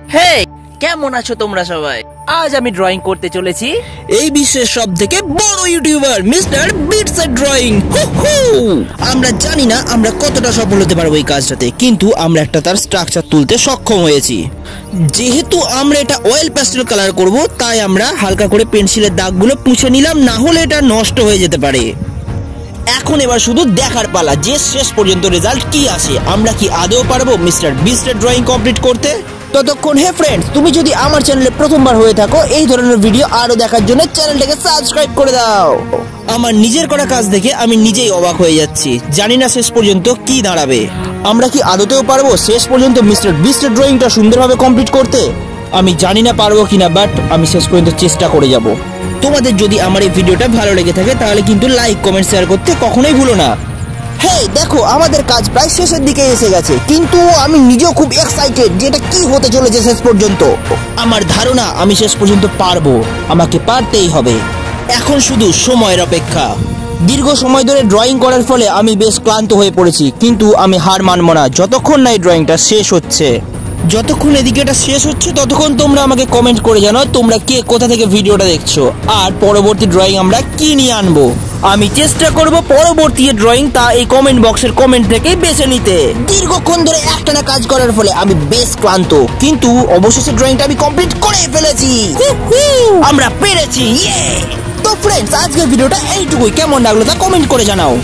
হে, কেমন আছো তোমরা সবাই? আজ আমি ড্রয়িং করতে চলেছি এই বিশ্বের সবথেকে বড় ইউটিউবার মিস্টার বিটস এট ড্রয়িং। আমরা জানি না আমরা কতটা সফল হতে পারবো এই কাজটাতে, কিন্তু আমরা একটা তার স্ট্রাকচার তুলতে সক্ষম হয়েছি। যেহেতু আমরা এটা অয়েল প্যাস্টেল কালার করব, তাই আমরা হালকা করে পেন্সিলের দাগগুলো পুছে নিলাম, না হলে এটা নষ্ট হয়ে যেতে পারে। এখন এবার শুধু দেখার পালা যে শেষ পর্যন্ত রেজাল্ট কি আসে। আমরা কি আদৌ পারবো মিস্টার বিটস এট ড্রয়িং কমপ্লিট করতে? ততক্ষণ হে ফ্রেন্ডস, তুমি যদি আমার চ্যানেলে প্রথমবার হয়ে থাকো, এই ধরনের ভিডিও আরো দেখার জন্য চ্যানেলটাকে সাবস্ক্রাইব করে দাও। আমার নিজের করা কাজ দেখে আমি নিজেই অবাক হয়ে যাচ্ছি, জানি না শেষ পর্যন্ত কি দাঁড়াবে। আমরা কি আদতেও পারবো শেষ পর্যন্ত মিস্টার বিটস এট ড্রয়িংটা সুন্দরভাবে কমপ্লিট করতে? আমি জানি না পারবো কিনা, বাট আমি শেষ পর্যন্ত চেষ্টা করে যাব। তোমাদের যদি আমার এই ভিডিওটা ভালো লেগে থাকে তাহলে কিন্তু লাইক, কমেন্ট, শেয়ার করতে কখনোই ভুলো না। হেই দেখো, আমাদের কাজ প্রায় শেষের দিকে এসে গেছে, কিন্তু আমি নিজেও খুব এক্সাইটেড যে এটা কি হতে চলেছে শেষ পর্যন্ত। আমার ধারণা আমি শেষ পর্যন্ত পারবো, আমাকে পারতেই হবে। এখন শুধু সময়ের অপেক্ষা। দীর্ঘ সময় ধরে ড্রয়িং করার ফলে আমি বেশ ক্লান্ত হয়ে পড়েছি, কিন্তু আমি হার মানবো না যতক্ষণ না এই ড্রয়িংটা শেষ হচ্ছে। যতক্ষণ এদিকে এটা শেষ হচ্ছে ততক্ষণ তোমরা আমাকে কমেন্ট করে জানাও তোমরা কে কোথা থেকে ভিডিওটা দেখছো, আর পরবর্তী ড্রয়িং আমরা কি নিয়ে আনবো। আমি চেষ্টা করব পরবর্তী ড্রয়িং তা এই কমেন্ট বক্সের কমেন্ট থেকেই বেছে নিতে। দীর্ঘক্ষণ ধরে একটানা কাজ করার ফলে আমি বেশ ক্লান্ত, কিন্তু অবশেষে ড্রয়িংটা আমি কমপ্লিট করে ফেলেছি। আমরা পেরেছি। তো ফ্রেন্ডস, আজকের ভিডিওটা এইটুকুই। কেমন লাগলো তা কমেন্ট করে জানাও।